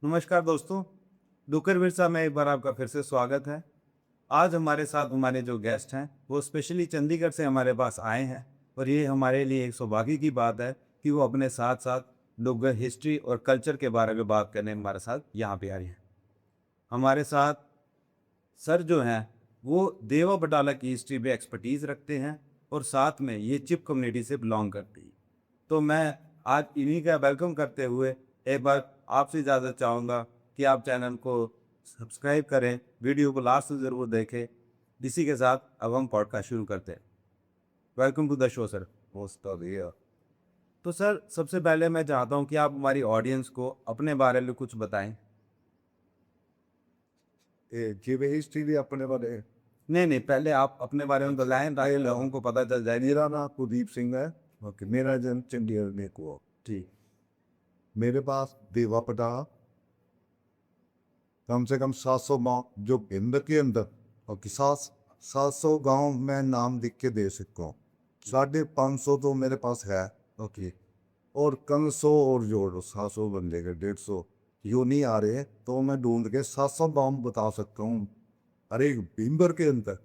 नमस्कार दोस्तों, डुकर विरसा में एक बार आपका फिर से स्वागत है। आज हमारे साथ हमारे जो गेस्ट हैं, वो स्पेशली चंडीगढ़ से हमारे पास आए हैं और ये हमारे लिए एक सौभाग्य की बात है कि वो अपने साथ-साथ डुग्गर हिस्ट्री और कल्चर के बारे में बात करने हमारे साथ यहाँ पे आ रही हैं। हमारे साथ सर जो हैं, वो देवा बटाला की हिस्ट्री में एक्सपर्टीज़ रखते हैं और साथ में ये चिप कम्युनिटी से बिलॉन्ग करती है। तो मैं आज इन्हीं का वेलकम करते हुए एक बार आपसे इजाज़त चाहूँगा कि आप चैनल को सब्सक्राइब करें, वीडियो को लास्ट तक ज़रूर देखें। इसी के साथ अब हम पॉडकास्ट शुरू करते हैं। Welcome to the show sir. Most of year तो सर सबसे पहले मैं चाहता हूँ कि आप हमारी ऑडियंस को अपने बारे में कुछ बताएँ। जिਵੇਂ हिस्ट्री भी अपने बारे। नहीं, नहीं, पहले आप अपने बारे में बताएँ ताकि लोगों को पता चल जाए। मेरा नाम कुलदीप सिंह है। ओके, मेरा जन्म चंडीगढ़ में हुआ। ठीक, मेरे पास देवा पटा कम से कम 700 गाँव जो भिंड के अंदर और 700 गांव मैं नाम लिख के दे सकता हूँ। 550 तो मेरे पास है। ओके, और कम 100 और जोड़ो, 700 बन जाएगा, 150 यूँ नहीं आ रहे तो मैं ढूंढ के 700 गांव बता सकता हूँ अरे भिंबर के अंदर।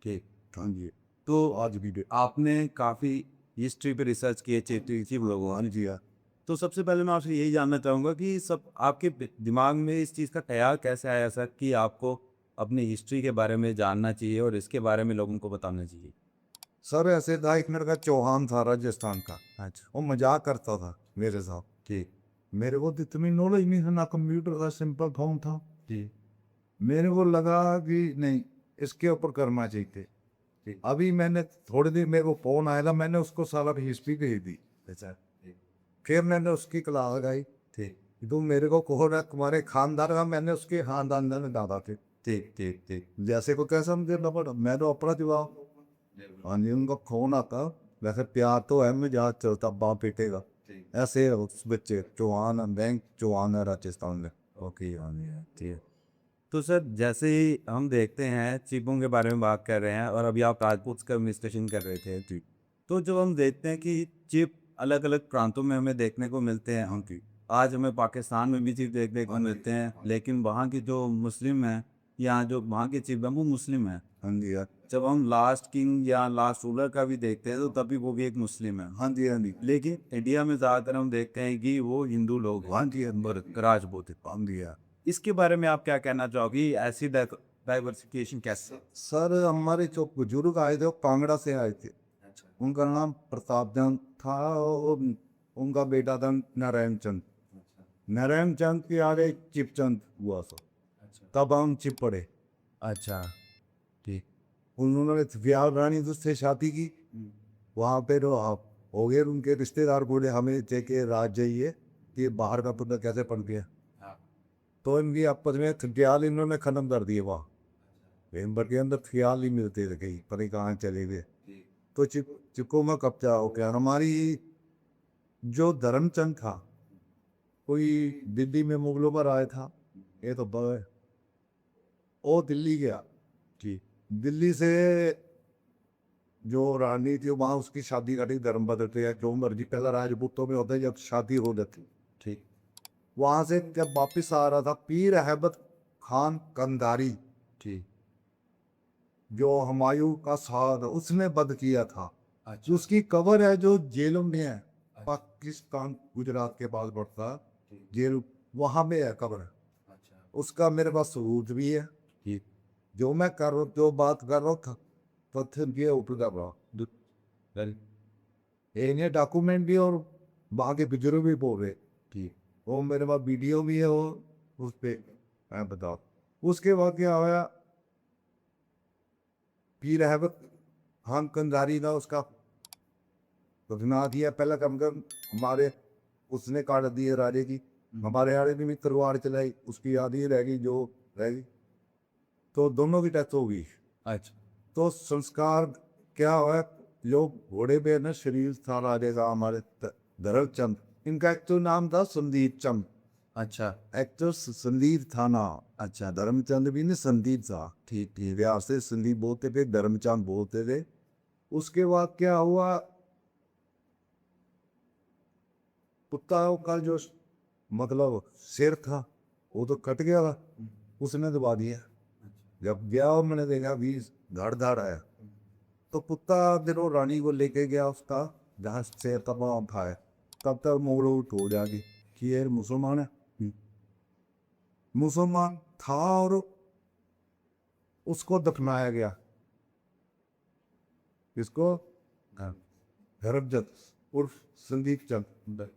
ठीक। हाँ जी। तो आज भी आपने काफ़ी हिस्ट्री पे रिसर्च की है, चिप लोगों हाँ ने। जी। हाँ, तो सबसे पहले मैं आपसे यही जानना चाहूँगा कि सब आपके दिमाग में इस चीज़ का ख्याल कैसे आया सर कि आपको अपनी हिस्ट्री के बारे में जानना चाहिए और इसके बारे में लोगों को बताना चाहिए? सर ऐसे था, एक लड़का चौहान था राजस्थान का। अच्छा, वो मजाक करता था मेरे साथ। ठीक, मेरे को तो इतनी नॉलेज नहीं था, ना कंप्यूटर का, सिंपल फोन था। जी, मेरे को लगा कि नहीं, इसके ऊपर करना चाहिए। ठीक, अभी मैंने थोड़ी देर मेरे को फोन आया था, मैंने उसको सारा हिस्ट्री भेज दी। अच्छा, ठीक, फिर मैंने उसकी क्लास लगाई। ठीक, तुम मेरे को कहो ना तुम्हारे खानदान का, मैंने उसके खानदान में दादा थे। ठीक, ठीक, ठीक, जैसे को कैसा मुझे लगा, मैं तो अपना जवाब। हाँ जी, उनका फोन आता। वैसे प्यार तो है, मजाक चलता बाप बेटे का। ठीक, ऐसे उस बच्चे चौहान है, बैंक चौहान है राजस्थान में। ओके, हाँ जी, हाँ, ठीक है। तो सर जैसे ही हम देखते हैं चीपों के बारे में बात कर रहे हैं और अभी आप राजपूत का विश्लेषण कर रहे थे जी। तो जब हम देखते हैं कि चिप अलग अलग प्रांतों में हमें देखने को मिलते हैं उनकी, आज हमें पाकिस्तान में भी चिप देखने को मिलते हैं लेकिन वहाँ की जो मुस्लिम हैं या जो वहाँ के चिप हैं वो मुस्लिम हैं। हाँ जी। हाँ, जब हम लास्ट किंग या लास्ट रूलर का भी देखते हैं तो तभी वो भी एक मुस्लिम है। हाँ जी। हाँ जी। लेकिन इंडिया में ज़्यादातर हम देखते हैं कि वो हिंदू लोग हैं, हाँ जी। अंदर राजपूत हैं। हाँ जी। हाँ। इसके बारे में आप क्या कहना चाहोगे? ऐसी डाइवर्सिफिकेशन कैसे? सर हमारे जो बुजुर्ग आए थे वो कांगड़ा से आए थे। अच्छा, उनका नाम प्रताप चंद था और उनका बेटा था नारायण चंद। अच्छा, नारायण चंद के आगे चिपचंद हुआ सो। अच्छा, तब हम चिप पड़े। अच्छा, ठीक। उन्होंने व्याह रानी से शादी की। हुँ, वहाँ पे तो आप हो गए, उनके रिश्तेदार बोले हमें के राज जाइए, ये बाहर का पुत्र कैसे पड़ गया। हाँ, तो इनकी आपस में ख्याल इन्होंने खत्म कर दिए। वहाँ मेंबर के अंदर ख्याल ही मिलते थे, कहीं पता नहीं कहाँ चले गए। ठीक, तो चिपको में कब्जा हो गया। हमारी जो धर्मचंद था, कोई दिल्ली में मुगलों पर आया था। ये तो वो दिल्ली गया। ठीक, दिल्ली से जो रानी थी वहाँ उसकी शादी करी, धर्म बदलते हैं जो मर्जी, पहला राजपूतों में होता है जब शादी हो जाती। ठीक, वहां से जब वापिस आ रहा था, पीर अहमद खान कंधारी, ठीक, जो हुमायूं का साथ उसने वध किया था, अच्छा, उसकी कबर है जो जेलों में है। अच्छा, पाकिस्तान गुजरात के पास पड़ता है ठीक, जेल, वहां में है कबर। अच्छा, उसका मेरे पास सबूत भी है। ठीक, जो मैं कर रहा, जो बात कर रहा था, तथ्य भी है, ऊपर कर रहा। दु वेल ये डॉक्यूमेंट भी और वहाँ के बुजुर्ग भी बोल रहे। ठीक, वो मेरे पास वीडियो भी है, वो उस पे मैं बताओ। उसके बाद क्या होया, पीर अहमद खान कंधारी था, उसका बना दिया पहला कम हमारे, उसने काट दिए राजे की। हुँ, हमारे आड़े ने भी तलवार चलाई, उसकी आधी रह गई जो रह गई। तो दोनों की डेथ हो गई। अच्छा, तो संस्कार क्या हुआ, जो घोड़े पे ना शरीर था राजे का, हमारे धर्मचंद, इनका एक तो नाम था संदीप चंद। अच्छा, एक तो संदीप था ना, अच्छा, धर्मचंद भी नहीं संदीप था। ठीक, ठीक, बिहार से संदीप बोलते थे, धर्मचंद बोलते थे। उसके बाद क्या हुआ, कुत्ताओं का जो मतलब शेर था, वो तो कट गया था, उसने दबा दिया। जब गया और मैंने देखा भी धाड़ धाड़ आया, तो कुत्ता फिर वो रानी को लेके गया उसका जहाँ शेर का पाँव था है। तब तक मोड़ो टो जाके कि ये मुसलमान है। मुसलमान था और उसको दफनाया गया। इसको हरमजद उर्फ संदीप चंद,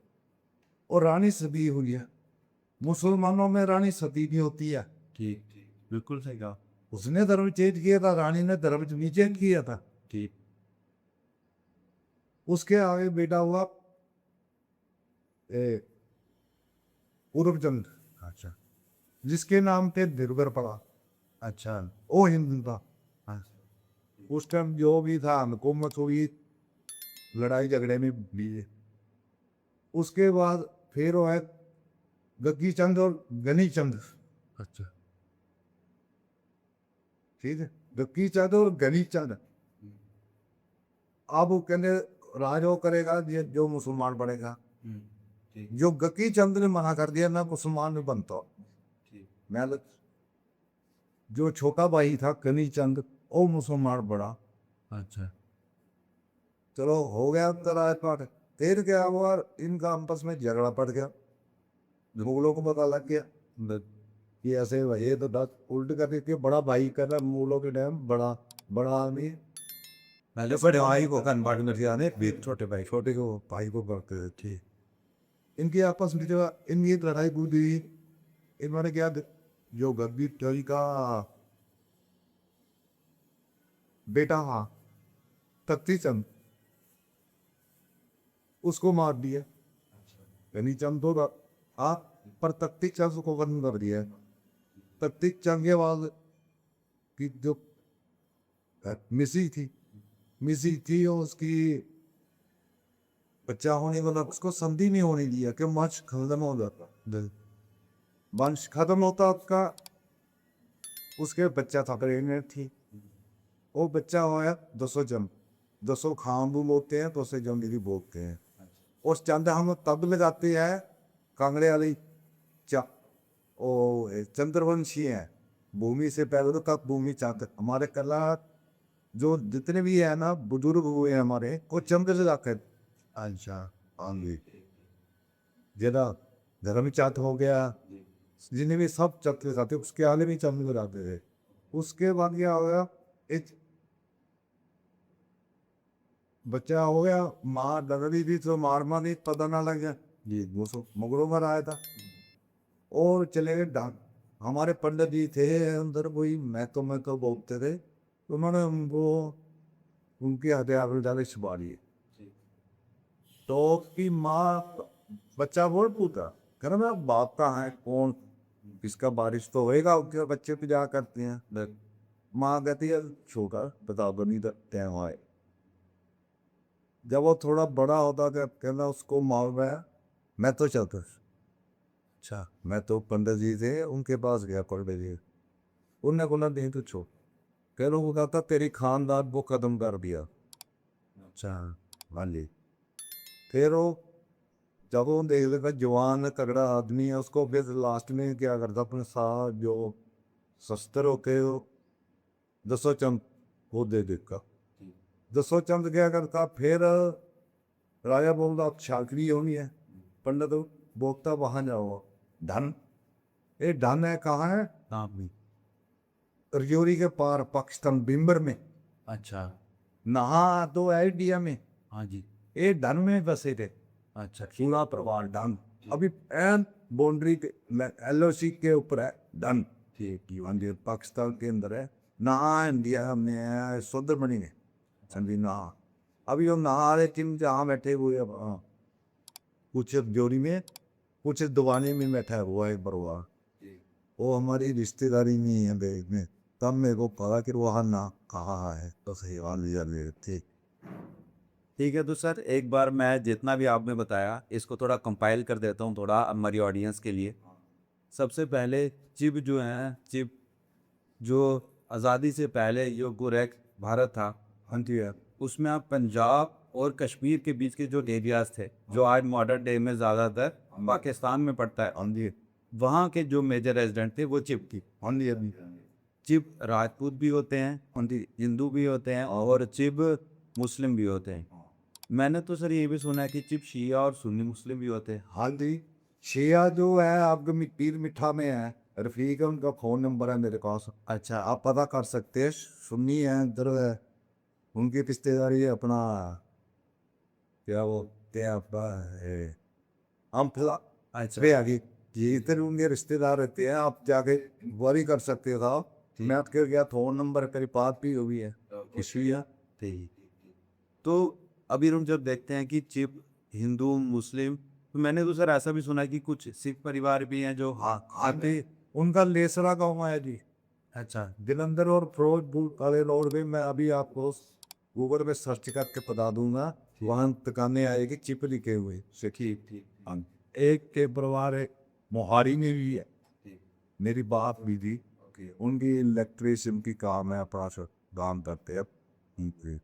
और रानी सती हुई है। मुसलमानों में रानी सती भी होती है। ठीक ठीक, बिल्कुल सही कहा। उसने धर्म चेंज किया था, रानी ने धर्म नहीं चेंज किया था। ठीक। उसके आगे बेटा हुआ पूर्वचंद, अच्छा जिसके नाम पे दिलबर पड़ा। अच्छा। वो हिंदू था। हाँ। उस टाइम जो भी था हुकूमत हुई, लड़ाई झगड़े में भी। उसके बाद फिर वो है गग्गी चंद और गनी चंद। अच्छा। ठीक है, गग्गी चंद और गनी चंद। अब वो कहते राज वो करेगा जो मुसलमान बनेगा। ठीक जो गग्गी चंद ने मना कर दिया, मैं मुसलमान नहीं बनता। ठीक। मैं जो छोटा भाई था गनी चंद, वो मुसलमान बड़ा। अच्छा। चलो हो गया अंतर पाठ। फिर क्या हुआ, इनका आपस में झगड़ा पड़ गया। मुगलों को पता लग गया कि ऐसे ये तो दस उल्ट कर देती है। बड़ा भाई कर रहा मुगलों के टाइम, बड़ा बड़ा आदमी। पहले बड़े भाई को कन्वर्ट कर दिया ने, फिर छोटे भाई। छोटे को भाई को करते थे। इनकी आपस में जो इनकी लड़ाई कूदी, इन्होंने क्या जो गद्दी टरी का बेटा था तख्ती चंद, उसको मार दिया। गनी चंद तो हाँ, पर तख्ती चंद को खत्म कर दिया। तख्ती चंद के बाद की जो मिसी थी और उसकी बच्चा होने वाला, उसको संधि नहीं होने दिया कि वंश खत्म हो जाता। वंश खत्म होता उसका, उसके बच्चा था, प्रेग्नेंट थी। वो बच्चा होया 200 जम, 200 खान भी बोलते हैं, 200 जम भी बोलते हैं। उस चंद हम तब लगाते हैं कांगड़े वाली चा ओ चंद्रवंशी है। भूमि से पहले तो तब भूमि चंद हमारे कला जो जितने भी है ना बुजुर्ग हुए हैं हमारे, वो चंद्र से जाकर। अच्छा हाँ जी, जरा धर्म चंद हो गया, जिन्हें भी सब चंद जाते, उसके आगे भी चंद जाते थे। उसके बाद क्या हो गया, एक बच्चा हो गया, माँ डर रही थी तो मार नहीं पता ना लग गया जी, वो सब मुगलों पर आया था। और चले गए डाक। हमारे पंडित जी थे अंदर, कोई मैं तो बोलते थे, तो उन्होंने उनको उनकी हथियार डाले छुपा लिए। तो उसकी माँ बच्चा बोल पूछा, कह रहा मेरा बाप कहाँ है, कौन किसका बारिश तो होएगा, उसके बच्चे पे जा करते हैं। माँ कहती है छोटा बता दो नहीं तो टाइम आए। जब वो थोड़ा बड़ा होता था कहना उसको मार गया, मैं तो चलता। अच्छा, मैं तो पंडित जी थे उनके पास गया, पंडित जी उनने बोला नहीं तो छोड़, कह लो होता था तेरी खानदान वो खत्म कर दिया। अच्छा हाँ जी। फिर वो जब वो देख लेगा जवान तगड़ा आदमी है, उसको फिर लास्ट में क्या करता, अपने साथ जो शस्त्र होते हैं वो 200 चंद वो दे देगा। 200 चंद क्या करता, फिर राजा बोलता अब चाकरी होनी है। पंडित बोलता वहां जाओ, धन ये धन है कहाँ है, नाम। रजौरी के पार पाकिस्तान बिम्बर में। अच्छा। नहा तो है इंडिया में, हाँ जी। ये धन में बसे थे। अच्छा। पूरा परिवार धन, अभी एन बाउंड्री के LOC के ऊपर है धन। ठीक, हाँ जी, पाकिस्तान के अंदर है। नहा इंडिया में है, सुंदरबनी में समझी नहा। अभी हम नहा रहे टीम जहाँ बैठे हुए, कुछ जोड़ी में कुछ दवाने में बैठा हुआ है परिवार, वो हमारी रिश्तेदारी नहीं है देश में। तब मेरे को पता कि वहाँ ना कहाँ है, तो सही बात थी। ठीक है, तो सर एक बार मैं जितना भी आपने बताया इसको थोड़ा कंपाइल कर देता हूँ थोड़ा हमारी ऑडियंस के लिए। सबसे पहले चिप जो है, चिप जो आज़ादी से जो गुरैक भारत था, हाँ जी है। उसमें आप पंजाब और कश्मीर के बीच के जो एरियाज थे, जो आज मॉडर्न डे में ज़्यादातर पाकिस्तान में पड़ता है, हाँ जी। वहाँ के जो मेजर रेजिडेंट थे वो चिप थी। हाँ जी, हाँ जी। चिप राजपूत भी होते हैं, हिंदू भी होते हैं और चिप मुस्लिम भी होते हैं। मैंने तो सर ये भी सुना है कि चिप शिया और सुन्नी मुस्लिम भी होते हैं। हाँ जी, शिया जो है आपके पीर मिठा में है, रफीक है, उनका फ़ोन नंबर है मेरे पास। अच्छा। आप पता कर सकते हैं। सुन्नी है इधर है, उनकी रिश्तेदारी है अपना, क्या बोलते हैं आपका, अम्फला अच्छा। पे आगे। ये इधर उनके रिश्तेदार रहते हैं, आप जाके वरी कर सकते हो साहब। मैं आपके गया फ़ोन नंबर मेरे पास भी हुई है शिया। ठीक। तो अभी हम जब देखते हैं कि चिप हिंदू मुस्लिम, तो मैंने तो सर ऐसा भी सुना है कि कुछ सिख परिवार भी हैं जो हाँ आते, उनका लेसरा गाँव है जी, अच्छा। जलंधर और फिरोजपुर वाले रोड पे। मैं अभी आपको गूगल पे सर्च करके बता दूंगा, वहाँ दुकानें आएगी चिप लिखे हुए सिखी। ठीक। हाँ, एक के परिवार एक मोहारी में भी है, ठीक। मेरी बात भी थी, उनकी इलेक्ट्रिशियन की काम है, अपना काम करते हैं उनके।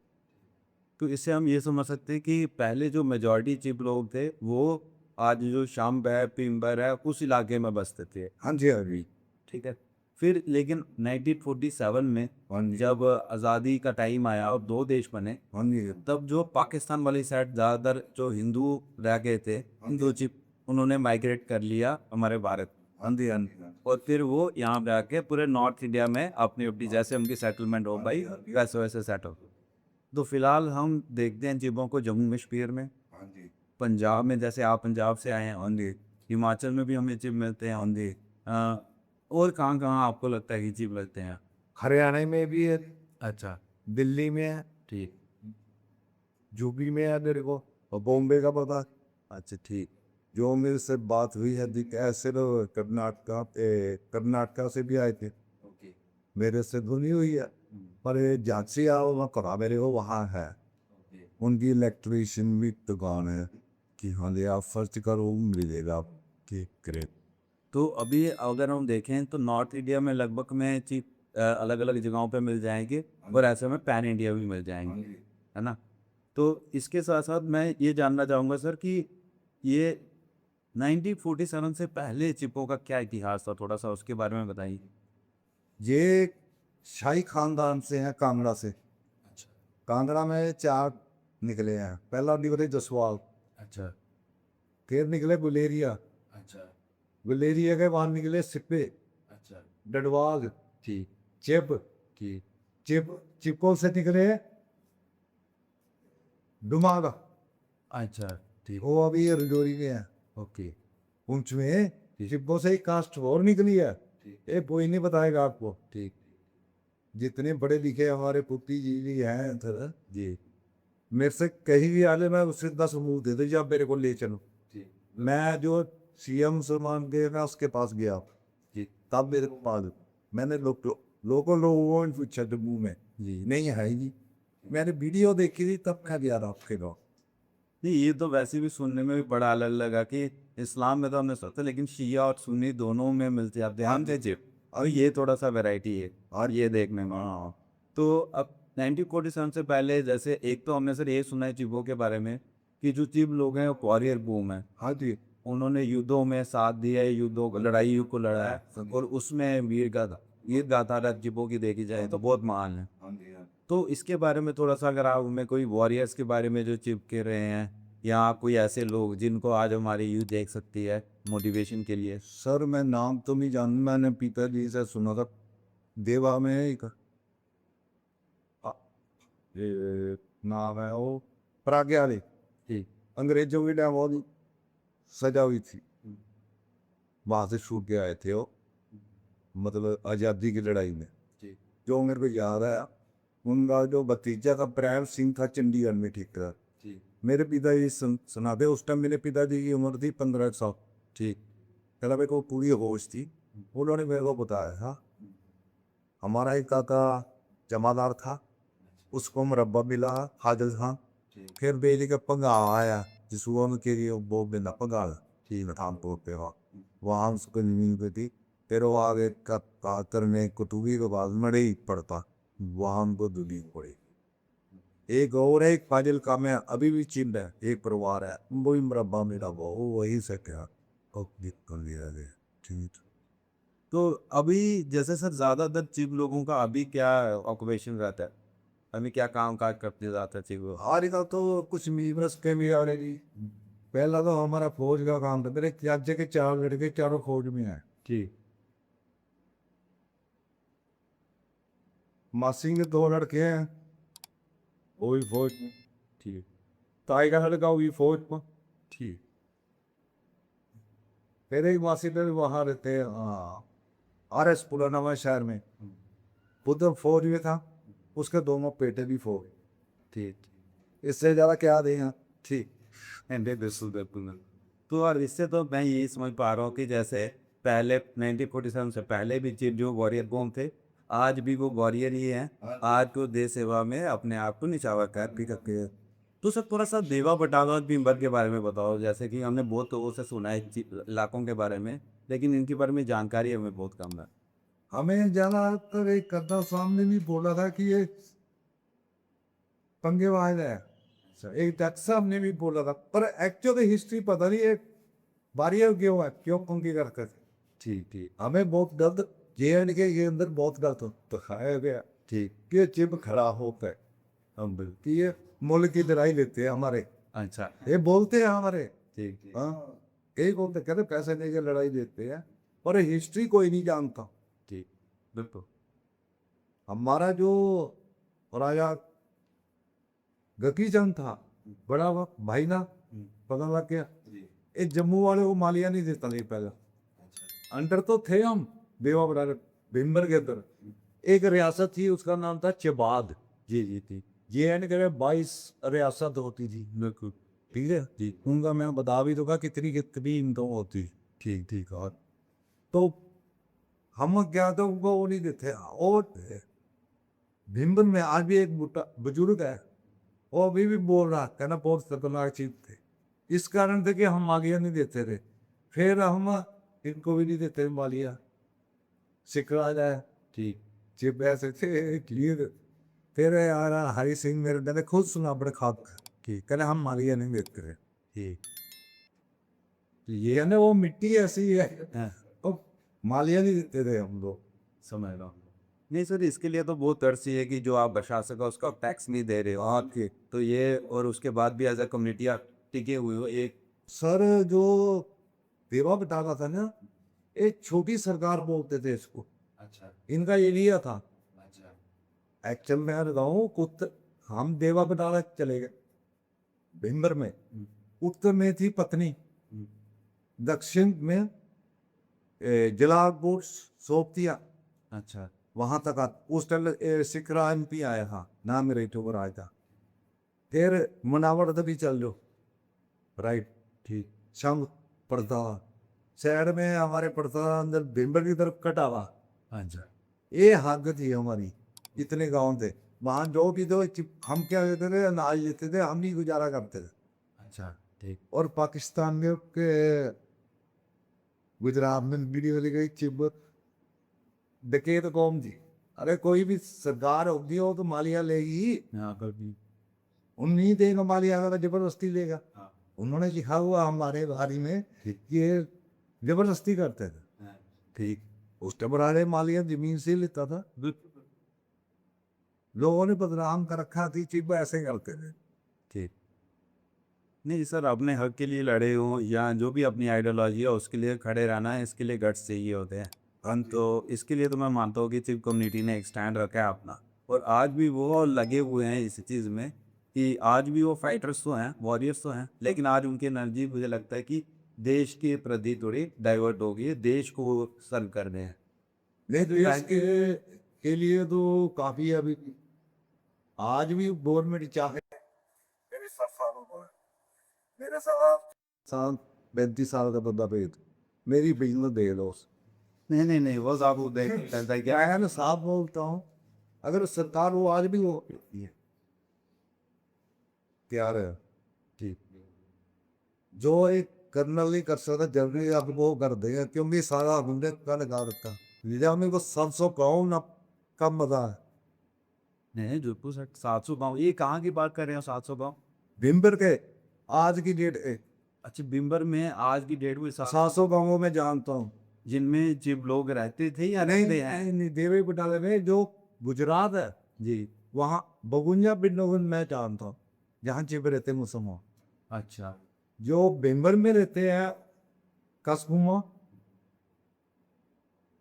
तो इससे हम ये समझ सकते हैं कि पहले जो मेजॉरिटी चिप लोग थे वो आज जो शाम है पिंबर है उस इलाके में बसते थे। हाँ जी, हाँ जी। ठीक है। फिर लेकिन 1947 में हाँ जी, जब आज़ादी का टाइम आया और दो देश बने, हाँ जी। तब जो पाकिस्तान वाली साइड ज़्यादातर जो हिंदू रह गए थे, हिंदू चिप, उन्होंने माइग्रेट कर लिया हमारे भारत में। हाँ जी, हाँ जी। और फिर वो यहाँ पे आके पूरे नॉर्थ इंडिया में अपनी अपनी जैसे उनकी सेटलमेंट हो पाई वैसे वैसे सेटल। तो फिलहाल हम देखते हैं चिपों को जम्मू कश्मीर में, हाँ जी, पंजाब में, जैसे आप पंजाब से आए हैं, हाँ जी। हिमाचल में भी हमें चिप मिलते हैं। हाँ जी, और कहाँ कहाँ आपको लगता है कि चिप मिलते हैं? हरियाणा में भी है, अच्छा। दिल्ली में है, ठीक। यूपी में है मेरे को, और बॉम्बे का पता है। अच्छा। ठीक। जो मेरे से बात हुई है दी ऐसे तो कर्नाटका से भी आए थे, ओके। मेरे से तो नहीं हुई है, पर ये झांसी आओ वहाँ करा मेरे को वहाँ है, ओके। उनकी इलेक्ट्रिशियन भी दुकान है कि हाँ जी आप सर्च करो मिलेगा कि ग्रेट। तो अभी अगर हम देखें तो नॉर्थ इंडिया में लगभग में चिप अलग अलग जगहों पे मिल जाएंगे और ऐसे में पैन इंडिया भी मिल जाएंगे, है ना? तो इसके साथ साथ मैं ये जानना चाहूँगा सर कि ये 1947 से पहले चिपों का क्या इतिहास था, थोड़ा सा उसके बारे में बताइए। ये शाही खानदान से हैं, कांगड़ा से। अच्छा। कांगड़ा में चार निकले हैं, पहला निकले जसवाल, अच्छा। फिर निकले गुलेरिया, अच्छा। गुलेरिया के बाद निकले सिप्पे, अच्छा। डडवाल, ठीक। चिप, ठीक। चिप चिपों से निकले डुमागा, अच्छा। ठीक। वो अभी ये रजौरी में है। ओके। पुंछ में ठीक। चिपों से ही कास्ट और निकली है, ठीक। ये कोई नहीं बताएगा आपको। ठीक। जितने पढ़े लिखे हमारे पुत्री जी भी हैं इधर, जी। मेरे से कहीं भी आ ले मैं उससे 10 मुंह दे दे या मेरे को ले चलो। जी। मैं जो सीएम सलमान के मैं उसके पास गया, जी। तब मेरे को मालूम, मैंने लोगों को पूछा जम्मू में, जी। नहीं है जी, मैंने वीडियो देखी थी तब मैं गया था आपके गाँव। नहीं, ये तो वैसे भी सुनने में भी बड़ा अलग लगा कि इस्लाम में तो हमने सोचा लेकिन शिया और सुन्नी दोनों में मिलते जाते हैं। हम थे और ये थोड़ा सा वैरायटी है और ये देखने में। हाँ तो अब 1947 से पहले जैसे एक तो हमने सर ये सुना है चिपों के बारे में कि जो चिप लोग हैं वो वॉरियर बूम है, हाँ जी, उन्होंने युद्धों में साथ दिया है, युद्धों को लड़ाइयों को लड़ा है और उसमें वीर गाथा चिपों की देखी जाए तो बहुत महान है। हाँ जी, हाँ। तो इसके बारे में थोड़ा सा अगर आप हमें कोई वॉरियर्स के बारे में जो चिपके रहे हैं या कोई ऐसे लोग जिनको आज हमारी यूथ देख सकती है मोटिवेशन के लिए। सर मैं नाम तो नहीं जानता, मैंने पिताजी से सुना था, देवा में एक आ, ये नाम है वो प्राज्ञाली, ठीक। अंग्रेजों की टाइम बहुत सजा हुई थी, वहां से छूट के आए थे वो, मतलब आज़ादी की लड़ाई में। ठीक। जो मेरे को याद है, उनका जो भतीजा था प्रेम सिंह था चंडीगढ़ में ठेकेदार, ठीक। मेरे पिताजी सुनाते उस टाइम मेरे पिताजी की उम्र थी 15 साल। ठीक। पहले मेरे को पूरी होश थी, उन्होंने मेरे को बताया था, हमारा एक काका जमादार था, उसको मुरब्बा मिला हाजिर खां, ठीक। फिर बेली का पंगा आया जिसको हम के लिए वो बिना पंगा ठीक थाम पे हो, वहाँ उसको जमीन पे थी, फिर वो आगे का कातर में कुतुबी के बाद मरे ही पड़ता, वहाँ हमको दुबी पड़ी। एक और है, एक फाजिल का में अभी भी चिन्ह है, एक परिवार है वो भी मुरब्बा मिला वो वही से क्या कर दिया गया। ठीक। तो अभी जैसे सर ज़्यादातर चीफ लोगों का अभी क्या ऑक्यूपेशन रहता है, अभी क्या काम काज करते ज़्यादातर चीफ लोग? आजकल तो कुछ बिजनेस के भी आ रहे जी। पहला तो हमारा फौज का काम था, मेरे चाचे के 4 लड़के चारों फौज में हैं। ठीक। मासी के 2 लड़के हैं, वो भी फौज में। ठीक। ताई का लड़का वो भी फौज में। ठीक। मेरे ही मासी तो वहाँ रहते हैं, हाँ, RS पुराना शहर में। उधर फौज में था, उसके दोनों बेटे भी फौज। ठीक। इससे ज़्यादा क्या दें। ठीक। एंड बिल्कुल बिल्कुल। तो और इससे तो मैं यही समझ पा रहा हूँ कि जैसे पहले 1947 से पहले भी जो वॉरियर कौन थे, आज भी वो वॉरियर ही हैं। आज तो देश सेवा में अपने आप को निछावर कर भी करते हैं। तो सर थोड़ा सा देवा बटाला और भीमबर के बारे में बताओ। जैसे कि हमने बहुत लोगों से सुना है इलाकों के बारे में, लेकिन इनके बारे में जानकारी हमें बहुत कम है। हमें ज़्यादातर एक करता सामने भी बोला था कि ये पंगेबाज है। एक डॉक्टर साहब ने भी बोला था, पर एक्चुअली हिस्ट्री पता नहीं है बारियर क्यों है, क्यों पंगे करते थे। ठीक। ठीक। हमें बहुत गलत JNK के अंदर बहुत गलत दिखाया गया ठीक। कि ये चिप खड़ा होता है, हम बिल्कुल। कि ये मुल्क की लड़ाई लेते हैं हमारे, अच्छा। ये बोलते हैं हमारे। ठीक। ठीक। हाँ, यही बोलते कहते पैसे लेके लड़ाई देते हैं, पर हिस्ट्री कोई नहीं जानता। ठीक। बिल्कुल। हमारा जो राजा गकी चंद था, बड़ा भाई ना, पता लग गया। ये जम्मू वाले को मालिया नहीं देता नहीं पहले। अंडर तो थे हम बेवा बराबर भिम्बर के अंदर। एक रियासत थी, उसका नाम था चबाद। जी जी ठीक। JNK में 22 रियासत होती थी। बिल्कुल। ठीक है जी, उनका मैं बता भी दूंगा कितनी कितनी इनकम होती। ठीक। ठीक। और तो हम क्या तो उनको वो नहीं देते। और भिम्बर में आज भी एक बुजुर्ग है, वो अभी भी बोल रहा कहना बहुत खतरनाक चीज थे। इस कारण थे कि हम मालिया नहीं देते थे, फिर हम इनको भी नहीं देते मालिया। सिकरा जाए ठीक। चिप ऐसे थे क्लियर। फिर यार हरी सिंह मेरे मैंने खुद सुना अपने खाप कि कहना हम मालिया नहीं देते थे। ठीक। तो ये है ना, वो मिट्टी ऐसी है, हाँ, वो मालिया नहीं देते थे हम लोग। समझ रहा हूँ। नहीं सर, इसके लिए तो बहुत तरसी है कि जो आप प्रशासक है उसका टैक्स नहीं दे रहे हो आपके तो ये, और उसके बाद भी एज अ कम्युनिटी आप टिके हुए हो एक। सर जो देवा बटाला था ना, एक छोटी सरकार बोलते थे इसको। अच्छा। इनका एरिया था अच्छा। एक्चुअल में बताऊं, कुछ हम देवा बटाला चले गए भिम्बर में। उत्तर में थी पत्नी, दक्षिण में जलालपुर सोपतिया, अच्छा। वहां तक उस टाइम सिकरा MP आया था, नाम मेरे ऊपर आया था। फिर मनावर तक भी चल लो, राइट। ठीक। संग पड़ता साइड में हमारे पड़ता अंदर भिम्बर की तरफ कटावा। अच्छा। ये हद थी हमारी, इतने गांव थे। वहां जो भी तो हम क्या कहते थे, अनाज लेते थे, हम ही गुजारा करते थे। अच्छा। ठीक। और पाकिस्तान में के गुजरात में वीडियो वाली गई चिब्बत डकैत कौम थी। अरे कोई भी सरकार होगी हो तो मालिया लेगी, यहाँ पर भी। उन नहीं देगा मालिया का, जबरदस्ती लेगा। हाँ। उन्होंने लिखा हुआ हमारे बारी में ठीक। कि ये जबरदस्ती करते थे। हाँ, ठीक। उस टाइम राजे मालिया जमीन से लेता था। बिल्कुल। लोगों ने बदनाम कर रखा थी, चिब्बा ऐसे करते थे। ठीक। नहीं सर, अपने हक के लिए लड़े हो या जो भी अपनी आइडियोलॉजी है उसके लिए खड़े रहना है, इसके लिए गट्स चाहिए होते हैं। तो इसके लिए तो मैं मानता हूँ कि सिर्फ कम्युनिटी ने एक स्टैंड रखा है अपना, और आज भी वो लगे हुए हैं इस चीज़ में कि आज भी वो फाइटर्स तो हैं, वॉरियर्स तो हैं, लेकिन आज उनकी एनर्जी मुझे लगता है कि देश के प्रति थोड़ी डाइवर्ट हो गई है, देश को सर्व कर रहे हैं। नहीं तो के लिए तो काफी अभी आज भी गवर्नमेंट चाहे। मेरे 7 सालों को है, मेरे साल 35 साल का बंदा भेज मेरी बिजनेस दे दो। नहीं वो साहब वो देख करता है क्या। क्या है ना, साफ बोलता हूँ, अगर सरकार वो आज भी वो तैयार है। ठीक। जो एक कर्नल नहीं कर सकता, जनरल आप वो कर देगा, क्योंकि सारा हमने का लगा रखा। लिजा में को 700 गाँव ना कम मजा है। नहीं जोधपुर सर 700 गाँव, ये कहाँ की बात कर रहे हो 700 गाँव? भिम्बर के आज की डेट अच्छा, बिम्बर में आज की डेट में 700 गाँवों में जानता हूँ। जिनमें चिप लोग रहते थे या नहीं रहते हैं? नहीं देवी बटाले में जो गुजरात है जी। वहाँ बगुंजा बिंडोगन मैं जानता हूँ जहाँ चिप रहते हैं मुसलमान। अच्छा। जो बेंबर में रहते हैं कसबुमा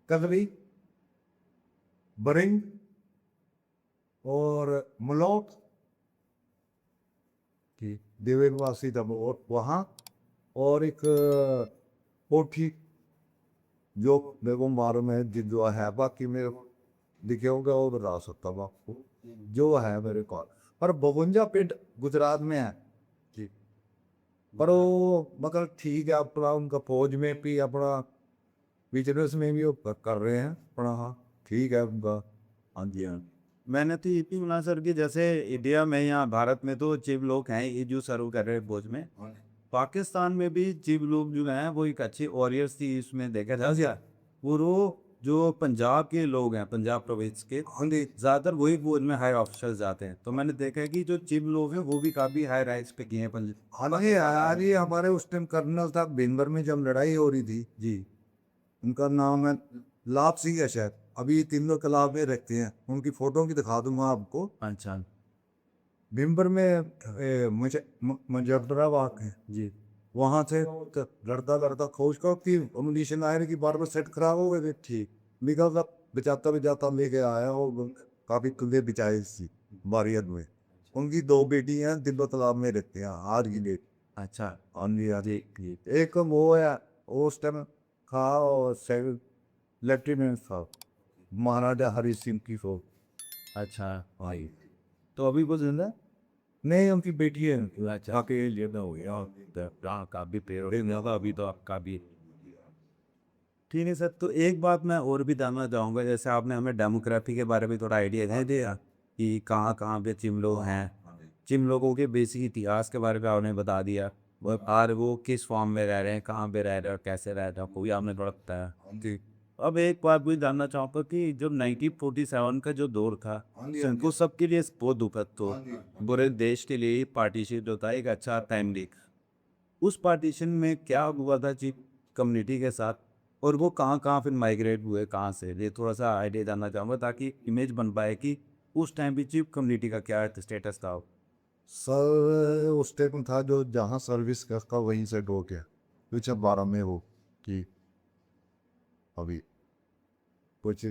कदरी बरिंग और मलौट की देवेगवासी तब और वहाँ और एक कोठी जो मेरे को मालूम है जो है बाकी मेरे को दिखे होगा वो बता सकता हूँ आपको जो है मेरे को। पर बगुंजा पिंड गुजरात में है जी। पर वो मगर ठीक है अपना उनका फौज में भी अपना बिजनेस में भी वो कर रहे हैं अपना। हाँ ठीक है उनका। हाँ जी हाँ। मैंने तो ये भी सुना सर कि जैसे इंडिया में या भारत में तो चिप लोग हैं ये जो सर्व कर रहे हैं फौज में, पाकिस्तान में भी चिप लोग जो हैं वो एक अच्छे वॉरियर्स थी इसमें देखा जा गया। वो जो पंजाब के लोग हैं, पंजाब प्रोविंस के, हाँ जी ज़्यादातर वही फौज में हाई ऑफिसर्स जाते हैं। तो मैंने देखा है कि जो चिप लोग हैं वो भी काफ़ी हाई रैंक्स पे किए हैं हाँ नहीं यार ये हमारे उस टाइम कर्नल था भिनवर में जब लड़ाई हो रही थी। जी। उनका नाम है लाभ सिंह है शायद अभी ये तीनों तालाब में रहते हैं उनकी फोटो की दिखा दूंगा आपको। अच्छा। भिनवर में मुझे मुजफ्फराबाद है जी। वहाँ से लड़ता लड़ता खोज कर की कम्युनिकेशन आयर की बार बार सेट खराब हो गए थे। ठीक। निकल सब बचाता लेके आया और काफी किले बिछाए थी बारियत में। उनकी दो बेटी हैं तिब्बत तालाब में रहते हैं आज की डेट। अच्छा। हाँ जी हाँ जी। जी। एक वो है उस टाइम था और लेफ्टिनेंट था महाराजा हरि सिंह की फौज। अच्छा। भाई तो अभी वो जिंदा है? नहीं उनकी बेटी है अच्छा। जाके लेना हो गया। हाँ काफ़ी पेड़ ज़्यादा अभी तो आपका भी। ठीक है सर, तो एक बात मैं और भी जानना चाहूँगा, जैसे आपने हमें डेमोग्राफी के बारे में थोड़ा आइडिया दे दिया कि कहाँ कहाँ पे चिम लोग हैं, चिम लोगों के बेसिक इतिहास के बारे में आपने बता दिया, और वो किस फॉर्म में रह रहे हैं, कहाँ पे रह रहे हैं और कैसे रह रहे हैं, वो भी आपने थोड़ा बताया। जी अब एक बात भी जानना चाहूँगा कि जो 1947 का जो दौर था, हाँ जी हाँ जी वो सबके लिए बहुत दुखद तो हाँ जी पूरे देश के लिए पार्टीशन जो था एक अच्छा टाइम नहीं। उस पार्टीशन में क्या हुआ था जी कम्युनिटी के साथ, और वो कहाँ-कहाँ फिर माइग्रेट हुए, कहाँ से? ये थोड़ा-सा आइडिया जानना चाहूँगा ताकि इमेज बन पाए कि उस टाइम पे चिप कम्युनिटी का क्या स्टेटस था? सर उस टाइम था जो जहाँ सर्विस करता वहीं से डो गया 2012 में वो कि अभी कुछ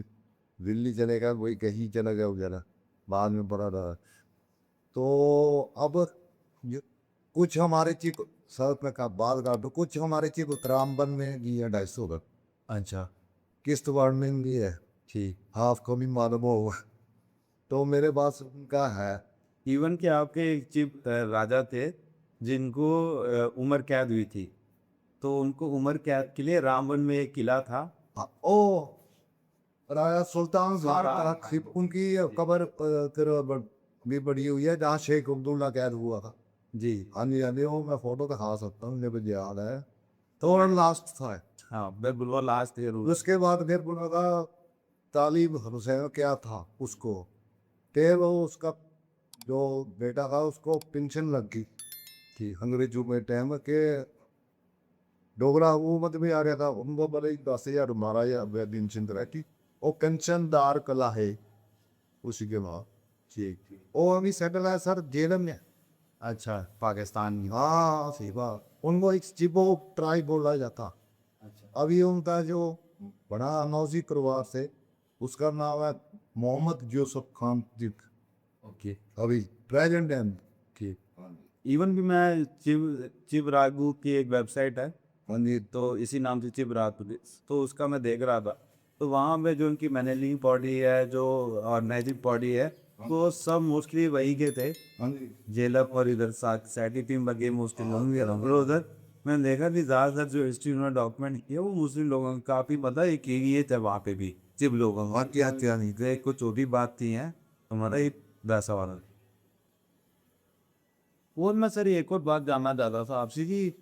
दिल्ली चलेगा वही कहीं चला गया वगैरह बाद में पड़ा रहा। तो अब ये कुछ हमारे चिप सर में का बाल काटो कुछ हमारे चिप रामबन में भी है 250 का अच्छा। किश्तवाड़ में भी है ठीक। हाफ को भी मालूम होगा। तो मेरे पास उनका है। इवन कि आपके एक चिप राजा थे जिनको उम्र कैद हुई थी, तो उनको उम्र कैद के लिए रामबन में एक किला था। ओ राजा सुल्तान उनकी कब्र भी बड़ी हुई है जहाँ शेख अब्दुल्ला कैद हुआ था। जी। हाँ जी वो मैं फोटो दिखा सकता हूँ मुझे याद है। तो और लास्ट था। हाँ बिल्कुल, वो लास्ट थे रूल। उसके बाद फिर बोला था तालिब हुसैन क्या था उसको फिर वो उसका जो बेटा था उसको पेंशन लग गई कि अंग्रेजों में टाइम के डोगरा हुकूमत में आ गया था उनको बोले 10,000 मारा या पेंशन कराई वो पेंशनदार कला है उसी के बाद। ठीक। वो अभी सेटल है सर जेल में। अच्छा, पाकिस्तान में। हाँ सही बात उनको एक चिबो ट्राइब बोला जाता। अच्छा। अभी उनका जो बड़ा नौजी परिवार से उसका नाम है मोहम्मद यूसुफ खान जिक ओके। अभी प्रेजेंट है। ठीक। इवन भी मैं चिव रागू की एक वेबसाइट है, हाँ जी तो इसी नाम से चिव रागू, तो उसका मैं देख रहा था, तो वहाँ पे जो उनकी मैनेजिंग बॉडी है, जो ऑर्गेनाइजिंग बॉडी है, वो सब मोस्टली वही के थे। हाँ जी जेलप और इधर साथ सैटी टीम बगे मोस्टली लोग उधर। मैंने देखा कि ज़्यादातर जो हिस्ट्री उन्होंने डॉक्यूमेंट किया वो मुस्लिम लोगों का काफ़ी पता है कि ये थे वहाँ पे भी सिर्फ लोगों और क्या क्या नहीं थे, कुछ छोटी बात थी है हमारा ही वैसा वाला। और मैं सर एक और बात जानना चाहता था आपसे कि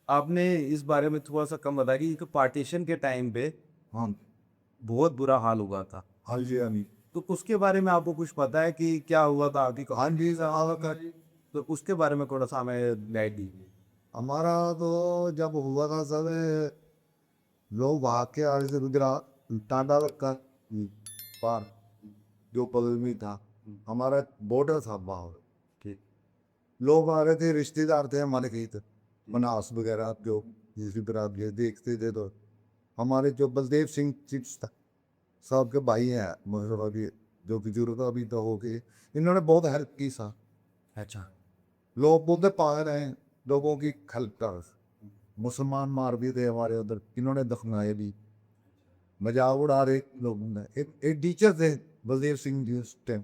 आपने इस बारे में थोड़ा सा कम बताया कि पार्टीशन के टाइम पे हाँ बहुत बुरा हाल हुआ था, हाँ जी हाँ जी तो उसके बारे में आपको कुछ पता है कि क्या हुआ था आपकी हाँ जी साहब का तो उसके बारे में थोड़ा सा हमें गाइड दीजिए। हमारा तो जब हुआ था सर लोग वहाँ के आगे से गुजरात टाटा का पार जो बगल में था, हमारा बॉर्डर था वहाँ। ठीक। लोग आ रहे थे, रिश्तेदार थे हमारे कहीं तक, मनास वगैरह जो जिस पर आप ये देखते थे। तो हमारे जो बलदेव सिंह चिप्स था साहब के भाई हैं, मतलब अभी जो बुजुर्ग अभी तो हो गए, इन्होंने बहुत हेल्प की सा। अच्छा। लोग बोलते पागल हैं लोगों की हेल्प कर। मुसलमान मार भी थे हमारे उधर, इन्होंने दफनाए भी, मजाक उड़ा रहे लोगों ने। एक टीचर थे बलदेव सिंह जी उस टाइम,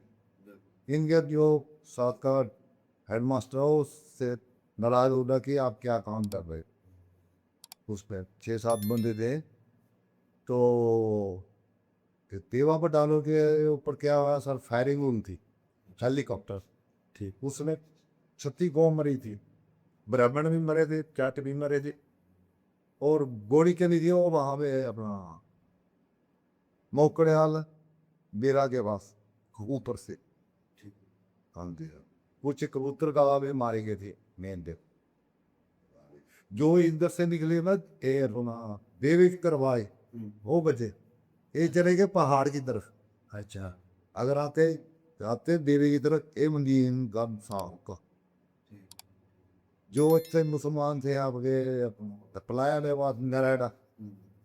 इनके जो साथ का हेड मास्टर हो उससे नाराज हो रहा कि आप क्या काम कर रहे हो। उस पर 6-7 बंदे थे। तो तेवा पर डालो के ऊपर क्या हुआ सर, फायरिंग हुई थी हेलीकॉप्टर। ठीक। उसमें 36 गौ मरी थी, ब्राह्मण भी मरे थे, जाट भी मरे थे। और गोली चली थी वो वहाँ पे अपना मोकड़ियाल बेरा के पास ऊपर से। हाँ जी, कुछ कबूतर का भी मारे गए थे मेन देव। जो इधर से निकले ना ये अपना देवी करवाए वो बचे, ये चले गए पहाड़ की तरफ। अच्छा। अगर आते आते देवी की तरफ ये मंदिर गम साहब का, जो अच्छे मुसलमान थे आपके पलाया में बात नरेड़ा,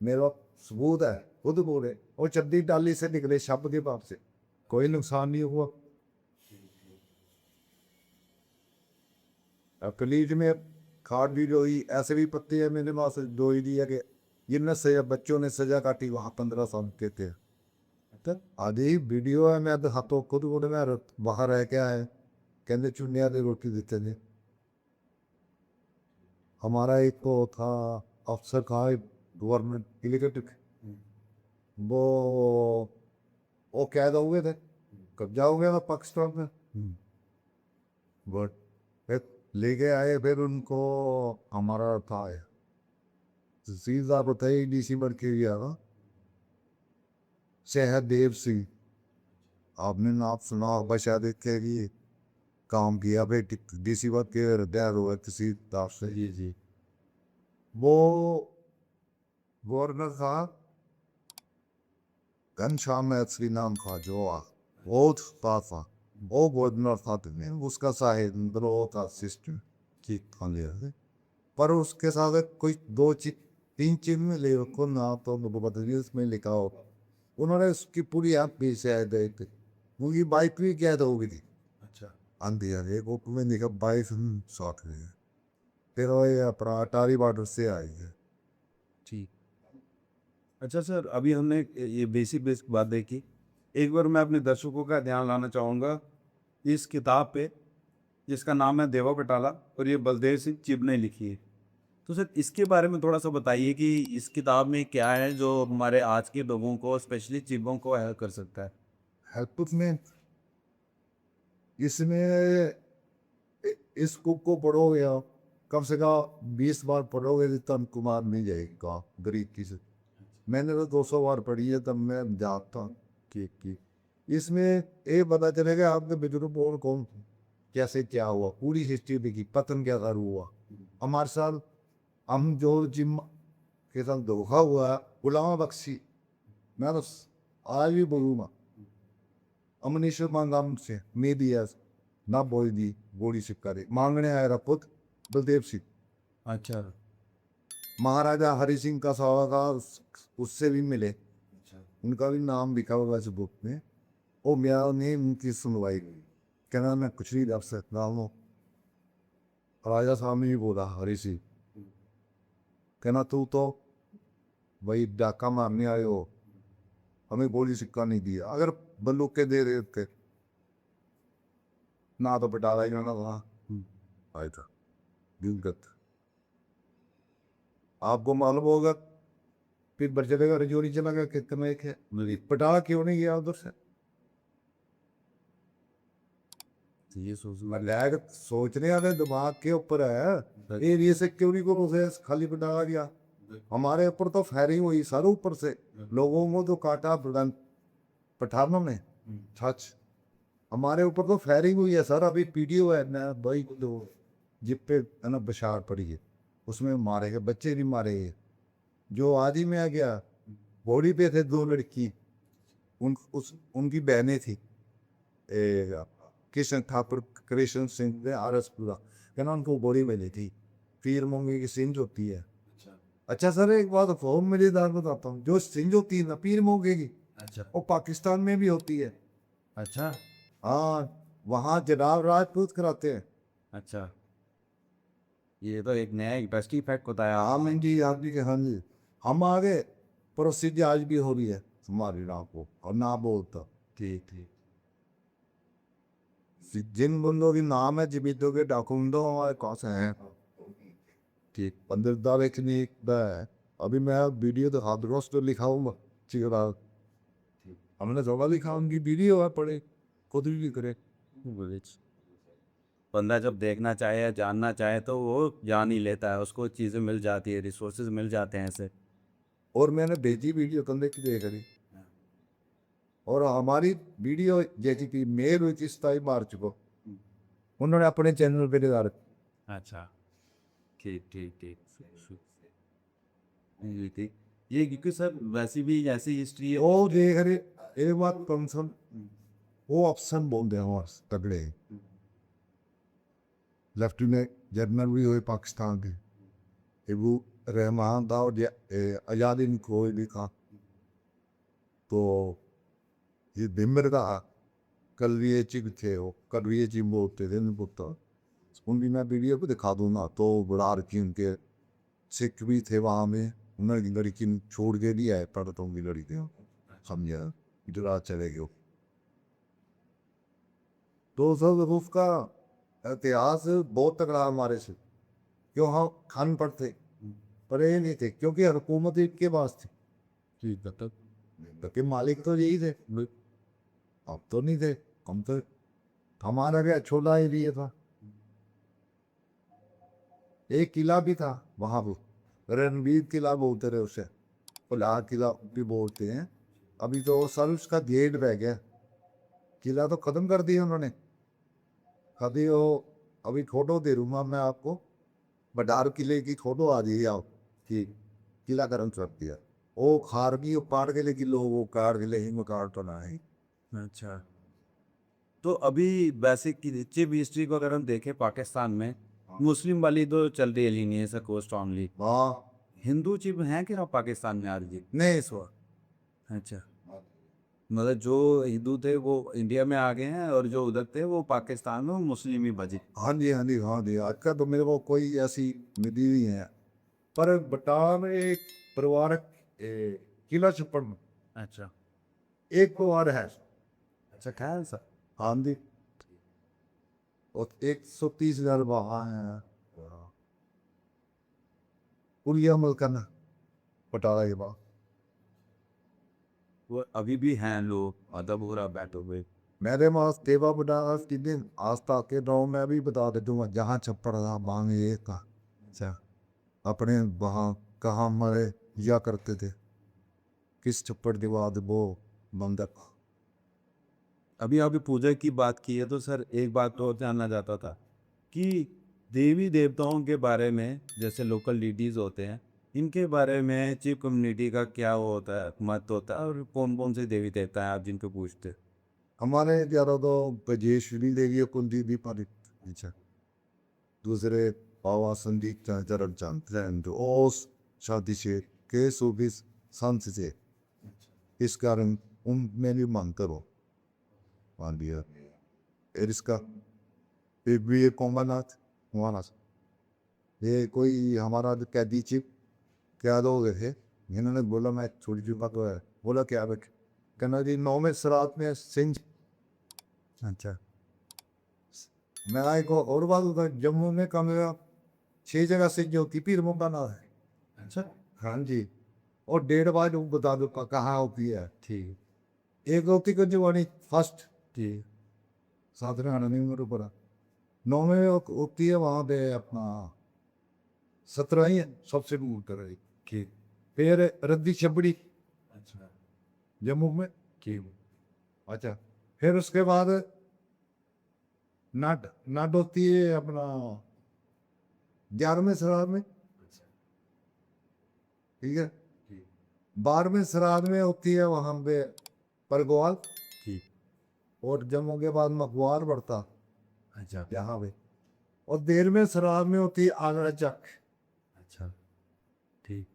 मेरा सबूत है खुद बोले, वो चद्दी डाली से निकले शब के पास से, कोई नुकसान नहीं हुआ। कलीज में खाट भी जोई, ऐसे भी पत्ते है मेरे पास जोई दी है कि जिनने सजा बच्चों ने सजा काटी वहाँ 15 साल के थे। तो आधी वीडियो है, मैं तो हाथों खुद बोले मैं बाहर रह के आए, कहते चुनिया दे रोटी देते थे। हमारा एक तो था अफसर था गवर्नमेंट इलेक्ट्रिक, वो कैद हो गए थे, कब्जा हो गया था पाकिस्तान में। बट फिर लेके आए, फिर उनको हमारा था सीधा बताइए डीसी बन के गया था सहदेव सिंह, आपने नाम सुना होगा शायद, के लिए काम किया भाई डीसी बन के रिटायर हुआ किसी दाव से। जी जी। वो गवर्नर था घनश्याम मैत्री नाम था जो बहुत था वो गवर्नर था, तुम्हें उसका साहेब वो था सिस्टम की खा लिया थे। पर उसके साथ कोई 2 3 चीज में ले रखो ना, तो बदली उसमें लिखा हो, उन्होंने उसकी पूरी आप भी शायद उनकी बाइक भी कैद हो गई थी। अच्छा। आंधी आंधी वो तुम्हें लिखा 22 है। फिर वो ये अपना अटारी बॉर्डर से आई है। ठीक। अच्छा सर, अभी हमने ये बेसिक बेसिक बात देखी। एक बार मैं अपने दर्शकों का ध्यान लाना चाहूँगा इस किताब पे, जिसका नाम है देवा बटाला और ये बलदेव सिंह चिब ने लिखी है। तो सर इसके बारे में थोड़ा सा बताइए कि इस किताब में क्या है जो हमारे आज के लोगों को, स्पेशली चिबों को हेल्प कर सकता है। हेल्प में इसमें इस बुक को पढ़ोगे आप, कम से कम 20 बार पढ़ोगे तो तन कुमार नहीं जाएगा गरीब की से। मैंने तो 200 बार पढ़ी है, तब मैं जानता हूँ कि इसमें ये पता चलेगा आपके बुजुर्ग कौन कौन थे, कैसे क्या हुआ, पूरी हिस्ट्री देखी, पतन क्या कर हुआ हमारे साथ। हम जो जिम के साथ धोखा हुआ है, गुलाम बख्शी, मैं तो आज भी बोलूँगा अमनीश्वर मांगाम से मे भी ऐसा ना बोल दी गोली सिक्का रे मांगने आया रहा पुत बलदेव सिंह। अच्छा। महाराजा हरि सिंह का सवाल था, उससे भी मिले, अच्छा। उनका भी नाम लिखा हुआ इस बुक में। वो मेरा ने उनकी सुनवाई की, कहना मैं कुछ नहीं कर सकता हूँ। राजा साहब ने भी बोला हरि सिंह, कहना तू तो वही डाका मारने आए हो, हमें गोली सिक्का नहीं दिया, अगर बंदूक के दे देते ना तो बटाला ही जाना था। आया था दिलगत, आपको मालूम होगा फिर बचने का रजौरी चला गया खेत में एक है, बटाला क्यों नहीं गया उधर से। तो ये सोच मलाक सोचने वाले दिमाग के ऊपर है, ये सिक्योरिटी को प्रोसेस खाली बटाला गया। हमारे ऊपर तो फायरिंग हुई सर ऊपर से, लोगों को तो काटा पठानों ने सच, हमारे ऊपर तो फायरिंग हुई है सर। अभी वीडियो है ना भाई, तो जिप पे है ना बशार पड़ी है, उसमें मारे गए बच्चे भी मारे गए। जो आज ही में आ गया, घोड़ी पे थे दो लड़की, उनकी बहनें थी, कृष्ण ठाकुर, कृष्ण सिंह ने आरसपुरा, कहना उनको घोड़ी मिली थी, पीर मोंगे की सिंज होती है। अच्छा सर, एक बात बहुत मजेदार बताता हूँ, जो सिंज होती है ना पीर मोंगे की, अच्छा वो पाकिस्तान में भी होती है। अच्छा हाँ, वहाँ जनाब राजपूत कराते हैं। अच्छा, ये तो एक नया इंटरेस्टिंग फैक्ट बताया। हाँ मैं जी, आप जी के, हाँ जी, हम आ गए, प्रसिद्धि आज भी हो रही है हमारी नाम को, और ना बोलता ठीक ठीक। जिन बंदों की नाम है जीवितों के डॉक्यूमेंटो हमारे पास हैं। ठीक। पंद्रह तारीख ने अभी मैं वीडियो दिखा दूंगा, उस पर लिखा हूँ चिकरा, हमने जगह लिखा, उनकी वीडियो है, पढ़े खुद भी करे। बंदा जब देखना चाहे या जानना चाहे तो वो जान ही लेता है, उसको चीज़ें मिल जाती है, रिसोर्सेज मिल जाते हैं ऐसे। और मैंने भेजी वीडियो कंधे की देख रही, और हमारी वीडियो जैसी कि मेल हुई थी 27 मार्च को, उन्होंने अपने चैनल पे डाल रखी। अच्छा ठीक ठीक ठीक। ये ठीक, ये क्योंकि सर वैसी भी ऐसी हिस्ट्री है। वो देख रहे, एक बात कम सुन, वो अफसर बोलते हैं और तगड़े, लेफ्टिनेंट जनरल भी हुए पाकिस्तान के, वो रहमान था, और आज़ादी कोई भी था, तो ये बिम्बर का कलवीए चिक थे, वो कलवीए चिक बोलते थे इनको, तो उनकी मैं वीडियो को दिखा दूँ ना, तो बड़ा रखी, उनके सिख भी थे वहाँ में, उन्होंने लड़की छोड़ के भी आए, पढ़ता हूँ लड़की समझा, इधर चले गए। तो सब उसका इतिहास बहुत तगड़ा हमारे से, क्यों हम खान पर थे, पर ये नहीं थे, क्योंकि हुकूमत इनके पास थी, ठीक है तब। क्योंकि मालिक तो यही थे, अब तो नहीं थे, हम तो, हमारा क्या छोटा ही लिए था। एक किला भी था वहां पर, रणवीर किला बोलते रहे उसे, लाल किला भी बोलते हैं। अभी तो सर उसका गेट रह गया, किला तो खत्म कर दिया उन्होंने। अभी वो, अभी फोटो दे दूंगा मैं आपको, बडार किले की फोटो आ रही है आप कि किला खत्म कर दिया, वो खारगी पार के लिए किलो, वो कार के लिए हिंग कार तो ना है। अच्छा, तो अभी बेसिक की चिप हिस्ट्री को अगर हम देखें पाकिस्तान में, मुस्लिम वाली तो चल रही है लीनियस है कोस्ट ऑनली। हाँ, हिंदू चिप हैं कि ना पाकिस्तान में आज भी? नहीं इस बार, अच्छा, मतलब जो हिंदू थे वो इंडिया में आ गए हैं और जो उधर थे वो पाकिस्तान में मुस्लिम ही बचे। हाँ जी, हाँ जी, हाँ जी, आज का तो मेरे को कोई ऐसी मिली नहीं है, पर बटाला में एक परिवारक किला छप्पड़ में अच्छा एक परिवार है। अच्छा, ख्याल सर। हाँ जी, और 130,000 वहाँ है, पूरी अमल करना बटाला के बाद। वो अभी भी हैं लोग अदब हो रहा बैठे हुए। मेरे पास तेवा बटाला की दिन आस्था के गाँव में भी बता दे दूंगा, जहाँ छप्पड़ था बांग ये का, अच्छा, अपने वहाँ कहाँ मरे या करते थे, किस छप्पड़ के बाद वो बंदक। अभी अभी पूजा की बात की है तो सर एक बात तो और जानना चाहता था कि देवी देवताओं के बारे में, जैसे लोकल डिटीज होते हैं, इनके बारे में चिप कम्युनिटी का क्या वो होता है, मत होता है, और कौन कौन से देवी देवता हैं आप जिनको पूछते हैं? हमारे ज्यादा तो ब्रजेश्वरी देवी कुंडी भी पारित, अच्छा, दूसरे बाबा संदीप चरण चंद ओस शादी से के सुबिस संत से, इस कारण उनमें भी मानते हो, मान लिया। फिर इसका फिर भी ये कोमलनाथ वहाँ, ये कोई हमारा जो कैदी चिप क्या लोग थे, इन्होंने बोला मैं छोटी सी बात है, बोला क्या बेट, कहना जी 9 में श्राद्ध में सिंह। अच्छा, मैं एक और बात होता है, जम्मू में कम से कम 6 जगह से जो की पीर मुंगा ना है। अच्छा हाँ जी, और 1.5 बार वो बता दो कहाँ होती है। ठीक एक होती कुंजवानी फर्स्ट, ठीक। साधना नहीं मेरे ऊपर, 9 में होती है वहाँ पे अपना 17 ही है सबसे ऊपर है। ठीक। फिर रद्दी छबड़ी अच्छा जम्मू में, ठीक। अच्छा, फिर उसके बाद नाट नाट होती है अपना 11वें श्राद्ध में, ठीक है। 12वें श्राद्ध में होती है वहाँ पे परगवाल, ठीक। और जन्मों के बाद मखवार बढ़ता अच्छा यहाँ पे, और 13वें श्राद्ध में होती है आगरा चक। अच्छा ठीक।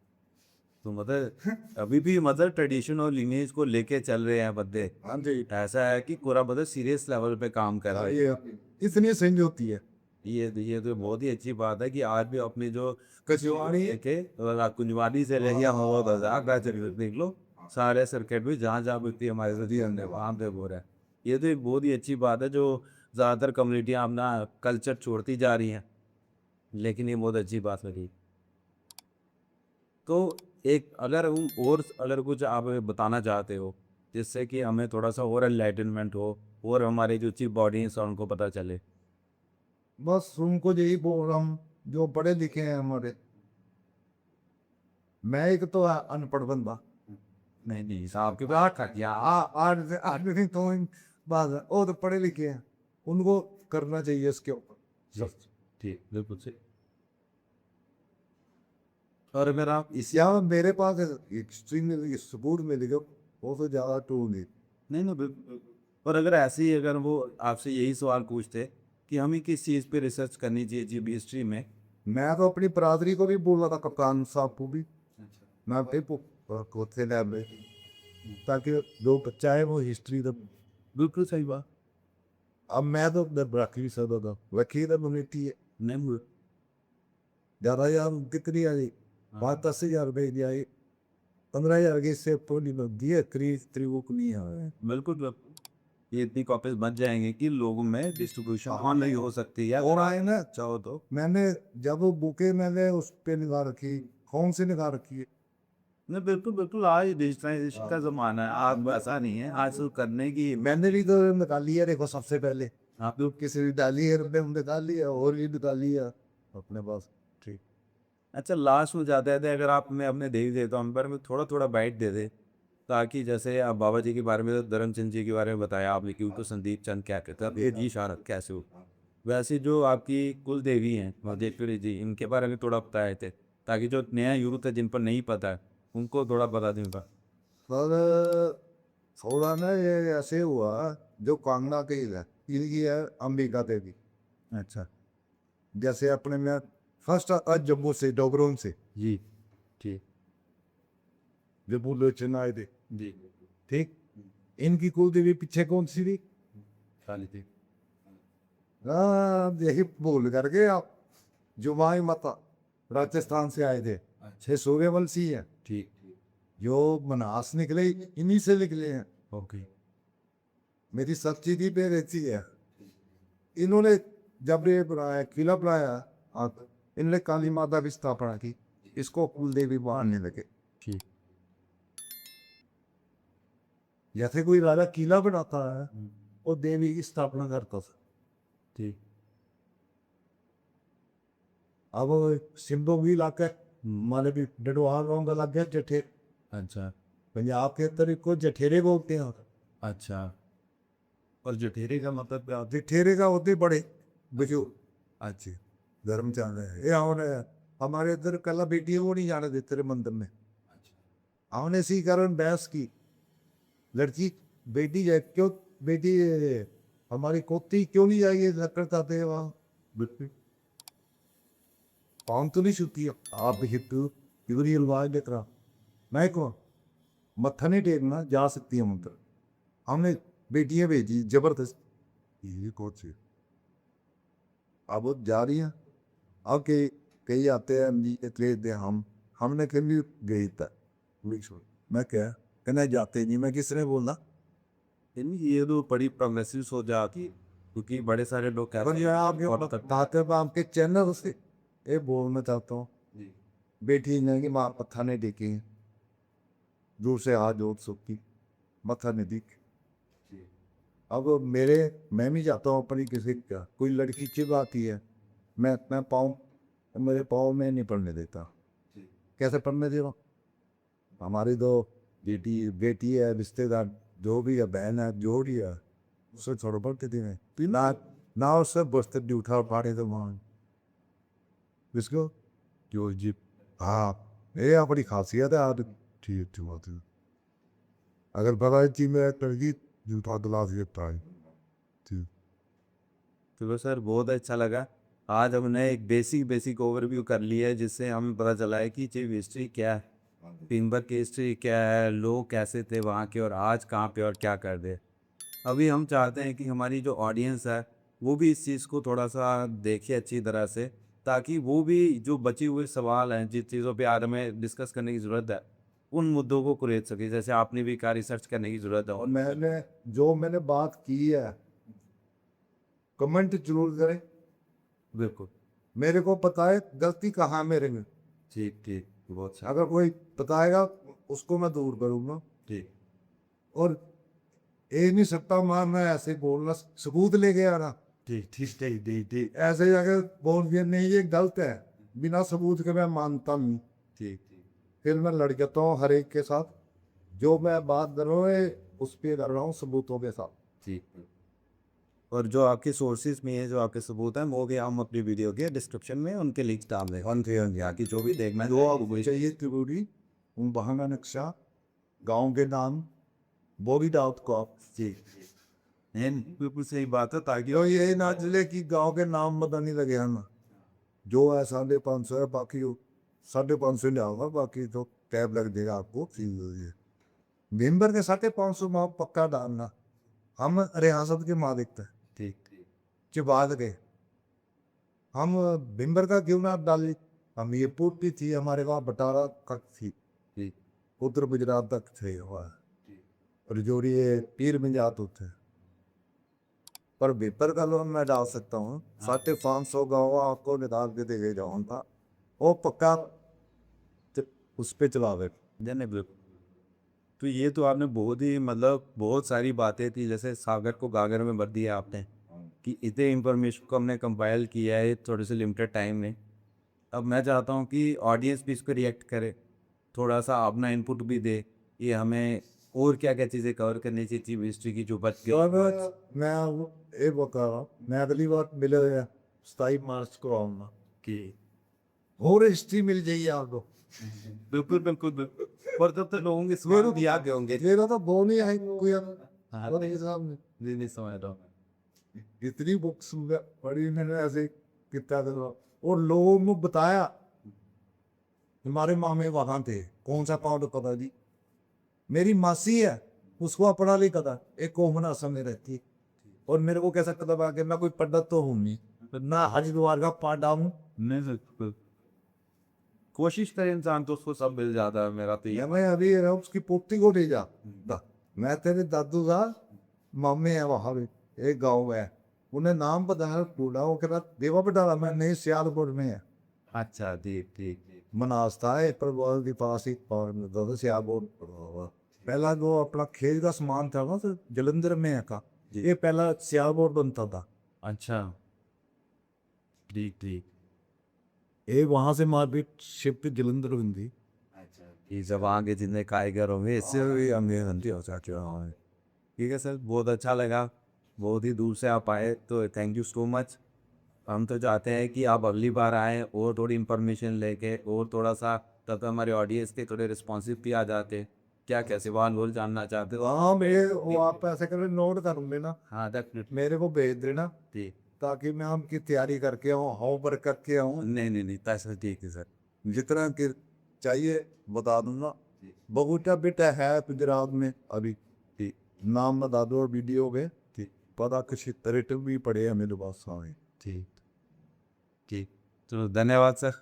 तो मतलब अभी भी मतलब ट्रेडिशन और लिनेज को लेके चल रहे हैं बंदे। हाँ जी। ऐसा है कि पूरा मतलब सीरियस लेवल पे काम कर रहे हैं। ये इतनी सेंज होती है। ये तो बहुत ही अच्छी बात है कि आज भी अपनी जो कचवाड़ी के कुंजवानी से लेके हो देख लो, सारे सर्किट भी जहाँ जहाँ भी हमारे नदी हमने वहाँ पे हो रहा है। ये तो एक बहुत ही अच्छी बात है जो ज़्यादातर कम्युनिटियाँ अपना कल्चर छोड़ती जा रही हैं, लेकिन ये बहुत अच्छी बात लगी। तो एक अगर हम और अगर कुछ आप बताना चाहते हो जिससे कि हमें थोड़ा सा और एनलाइटनमेंट हो और हमारी जो चीफ बॉडी है उनको पता चले। बस उनको यही बोल रहा हूँ जो पढ़े लिखे हैं हमारे। मैं एक तो अनपढ़ बंदा, नहीं नहीं साहब के बात कर दिया। आज आज भी तो बात है, वो तो पढ़े लिखे हैं, उनको करना चाहिए इसके ऊपर। ठीक बिल्कुल सही। और अगर आप इसी या मेरे पास एक स्ट्रिंग सबूत मिल गया, वो तो ज़्यादा टूल नहीं। नहीं ना बिल्कुल। और अगर ऐसे ही अगर वो आपसे यही सवाल पूछते कि हमें किस चीज़ पे रिसर्च करनी चाहिए जी हिस्ट्री में। मैं तो अपनी बरादरी को भी बोल रहा था, कप्तान साहब को भी, मैं भाई कोथे लैब में, ताकि जो बच्चा है वो हिस्ट्री का। बिल्कुल सही बात। अब मैं तो रख नहीं सकता था, रखी तो कम्युनिटी है नहीं ज़्यादा, यार कितनी आई 5-10 हज़ार रुपये की आई, 15 हज़ार की इससे थोड़ी लगती है, त्रिवुक नहीं है। बिल्कुल बिल्कुल। ये इतनी कॉपीज बन जाएंगे कि लोगों में डिस्ट्रीब्यूशन ऑनलाइन हो सकती है और आए ना, चाहो तो। मैंने जब वो बुके मैंने उस पे निगाह रखी, कौन सी निगाह रखी है। नहीं बिल्कुल बिल्कुल। आज डिजिटलाइजेशन का ज़माना है, आप ऐसा नहीं है आज तो करने की। मैंने भी तो निकाली है, देखो सबसे पहले आप तो किसी ने डाली है, रुपये निकाली है, और भी निकाली है अपने पास। ठीक। अच्छा लास्ट में जाते थे अगर आप मैं अपने देवी देवताओं पर में थोड़ा थोड़ा बाइट दे दे, ताकि जैसे आप बाबा जी के बारे में तो धर्मचंद जी के बारे में बताया आपने कि उनको संदीप चंद क्या कहते हैं, अब ये जी शारद कैसे हो। वैसे जो आपकी कुल देवी हैं महादेवपुरी जी, इनके बारे में थोड़ा बताए थे ताकि जो नया यूथ है जिन पर नहीं पता है उनको थोड़ा बता दूंगा। पर थोड़ा ना ये ऐसे हुआ, जो कांगड़ा के है इनकी है अंबिका देवी। अच्छा जैसे अपने में फर्स्ट आज जम्मू से डोगरों से जी ठीक जम्मू लोचन आए थे, जी ठीक। इनकी कुल देवी पीछे कौन सी थी? खाली थी। हाँ, यही भूल करके आप, जुमाई माता राजस्थान से आए थे, छह सूर्यवंशी है, ठीक जो मनास निकले इन्हीं से निकले हैं। ओके मेरी सच्ची थी पे रहती है। इन्होंने जब ये बनाया किला बनाया, इन्होंने काली माता की स्थापना की, इसको कुल देवी मानने लगे। ठीक जैसे कोई राजा किला बनाता है और देवी की स्थापना करता था। ठीक अब सिंधु भी इलाका माने भी डडवाल का लग गया जठे, अच्छा पंजाब के अंदर को जठेरे बोलते हैं। अच्छा। और जठेरे का मतलब क्या होता जठेरे का होते बड़े बुजुर्ग, अच्छे धर्म चल रहे हैं। ये हमने हमारे इधर कला बेटियों को नहीं जाने देते रे मंदिर में। हमने इसी कारण बहस की, लड़की बेटी जाए क्यों, बेटी हमारी कोती क्यों नहीं जाएगी लकड़ चाहते हैं वहाँ, बिल्कुल पाँव तो नहीं छूती है। आप हितू पूरी रिवाज देख रहा, मैं को मत्था नहीं टेकना, जा सकती है मंदिर। हमने बेटियां भेजी जबरदस्त, ये कौन सी, अब वो जा रही हैं। अब कई कई आते हैं जी इतने दे हमने कभी गई था, मैं क्या कहना जाते नहीं, मैं किसने बोलना। है। ये तो बड़ी प्रोग्रेसिव सोच जाती क्योंकि बड़े सारे लोग पर कहते ये आपके और बताते हैं, आपके चैनल से ये बोलना चाहता हूँ, जी बेटी ने कि माँ मत्था नहीं टेकी, दूर से हाथ जोड़ सकती, मत्था नहीं टेक। जी अब मेरे, मैं भी जाता हूँ अपनी किसी का कोई लड़की चिप आती है, मैं पाँव, मेरे पाँव में नहीं पड़ने देता। जी कैसे पढ़ने दे रहा हूँ? हमारी तो बेटी बेटी है, रिश्तेदार जो भी है, बहन है, जो भी है, उससे छोड़ पड़ते थे मैं ना, ना उससे बस्ते भी उठा पाड़े तो वहाँ इसको जो जी हाँ, ये अपनी खासियत है आज ठीक ठीक बात है अगर बड़ा चीज में करगी जो था दिला सकता है ठीक तो सर बहुत अच्छा लगा। आज हमने एक बेसिक बेसिक ओवरव्यू कर लिया है, जिससे हमें पता चला है कि चिप हिस्ट्री क्या है, पिनबर की हिस्ट्री क्या है, लोग कैसे थे वहाँ के, और आज कहाँ पे और क्या कर दे। अभी हम चाहते हैं कि हमारी जो ऑडियंस है वो भी इस चीज़ को थोड़ा सा देखे अच्छी तरह से, ताकि वो भी जो बचे हुए सवाल हैं, जिस चीज़ों पे आज हमें डिस्कस करने की ज़रूरत है, उन मुद्दों को कुरेद सके। जैसे आपने भी कहा रिसर्च करने की ज़रूरत है। और मैंने बात की है कमेंट जरूर करें बिल्कुल। मेरे को बताए गलती कहाँ मेरे में ठीक ठीक, बहुत अच्छा। अगर कोई बताएगा उसको मैं दूर करूंगा ठीक और ये नहीं सकता मैं ऐसे बोलना सबूत लेके आना ठीक ठीक ठीक ठीक ठीक ऐसे जाके बोल दिया नहीं ये गलत है बिना सबूत के मैं मानता नहीं ठीक ठीक फिर मैं लड़ जाता हूँ हर एक के साथ जो मैं बात कर रहा हूँ ये उस पर कर रहा हूँ सबूतों के साथ ठीक। और जो आपके सोर्सेज में है, जो आपके सबूत हैं, वो भी हम अपनी वीडियो के डिस्क्रिप्शन में उनके लिंक्स डाल दें। बाकी जो भी देखना है जो आपको चाहिए त्रिपुरी उन बहाना नक्शा गांव के नाम वो भी डाउट को आप जी, बिल्कुल सही बात है, ताकि यो ये ना चले कि गांव के नाम पता नहीं लगे ना जो है 550 है बाकी 550 ले आऊंगा बाकी तो टैब लग देगा आपको मेंबर के 550 माँ पक्का डालना हम रियासत के मालिक थे ठीक ठीक चिबाद के हम बिम्बर का क्यों ना डाली हम ये पूर्ति थी हमारे वहाँ बटाला तक थी ठीक उत्तर गुजरात तक थे वहाँ और जो ये पीर में जाते थे पर बिम्बर का लोन मैं डाल सकता हूँ 550 गाँव आपको निकाल के दे जाऊंगा वो पक्का उस पे चलावे जाने बिल्कुल। तो ये तो आपने बहुत ही मतलब बहुत सारी बातें थी, जैसे सागर को गागर में भर दिया आपने, कि इतने इंफॉर्मेशन को हमने कंपाइल किया है थोड़े से लिमिटेड टाइम में। अब मैं चाहता हूँ कि ऑडियंस भी इसको रिएक्ट करे, थोड़ा सा अपना इनपुट भी दे, ये हमें और क्या क्या चीज़ें कवर करनी चाहिए थी हिस्ट्री की जो बच गई। और मैं ये बता रहा हूँ मैं अगली बार मिले 27 मार्च को आऊंगा कि और हिस्ट्री मिल जाएगी आपको बिल्कुल बिल्कुल बिल्कुल। और तब तक लोगों के सवाल भी आगे होंगे। मेरा तो बोल ही है कोई हाँ, और ये साहब नहीं समझ रहा हूँ। इतनी बुक्स पढ़ी मैंने ऐसे कितना और लोगों को बताया हमारे मामे वहां थे कौन सा पाउंड पता जी मेरी मासी है उसको पढ़ा लिखा था एक कोमन असम में रहती है और मेरे को कैसा कदम आ गया मैं कोई पंडित तो हूँ नहीं ना हरिद्वार का पांडा हूँ नहीं सर, कोशिश करे इंसान तो उसको सब मिल जाता है, मेरा तो ये। या मैं अभी उसकी पोती को ले जा मैं तेरे दादू का मामे है वहां पे एक गाँव है उन्हें नाम पता है बूढ़ा वो कह देवा बटाला मैं नहीं सियालपुर में है अच्छा ठीक ठीक ठीक मनास था पर वो के पास ही और सियालपुर पहला जो अपना खेल का सामान था ना तो जलंधर में है का ये पहला सियालपुर बनता था अच्छा ठीक ठीक। ये वहां से मारपीट शिफ्ट जलंधर हुई अच्छा, ये जब आगे जितने कारीगर होंगे इससे भी हमें गलती हो सकती है। ठीक है सर, बहुत अच्छा लगा, बहुत ही दूर से आप आए तो थैंक यू सो मच। हम तो चाहते हैं कि आप अगली बार आएँ और थोड़ी इन्फॉर्मेशन लेके, और थोड़ा सा तब हमारे ऑडियंस के थोड़े रिस्पॉन्सिव भी आ जाते, क्या क्या सवाल वो जानना चाहते हो। हाँ मेरे वो आप ऐसे कर नोट कर लेना हाँ डेफिनेटली। मेरे को भेज देना ठीक। ताकि मैं उनकी तैयारी करके आऊँ होमवर्क करके आऊँ नहीं नहीं नहीं, तैसे ठीक है सर। जितना कि चाहिए बता दूंगा बहुटा बेटा है गुजरात में अभी ठीक नाम बता दो वीडियो के ठीक पता किसी तरह भी पड़े हैं मेरे पास सामने ठीक ठीक। तो धन्यवाद सर।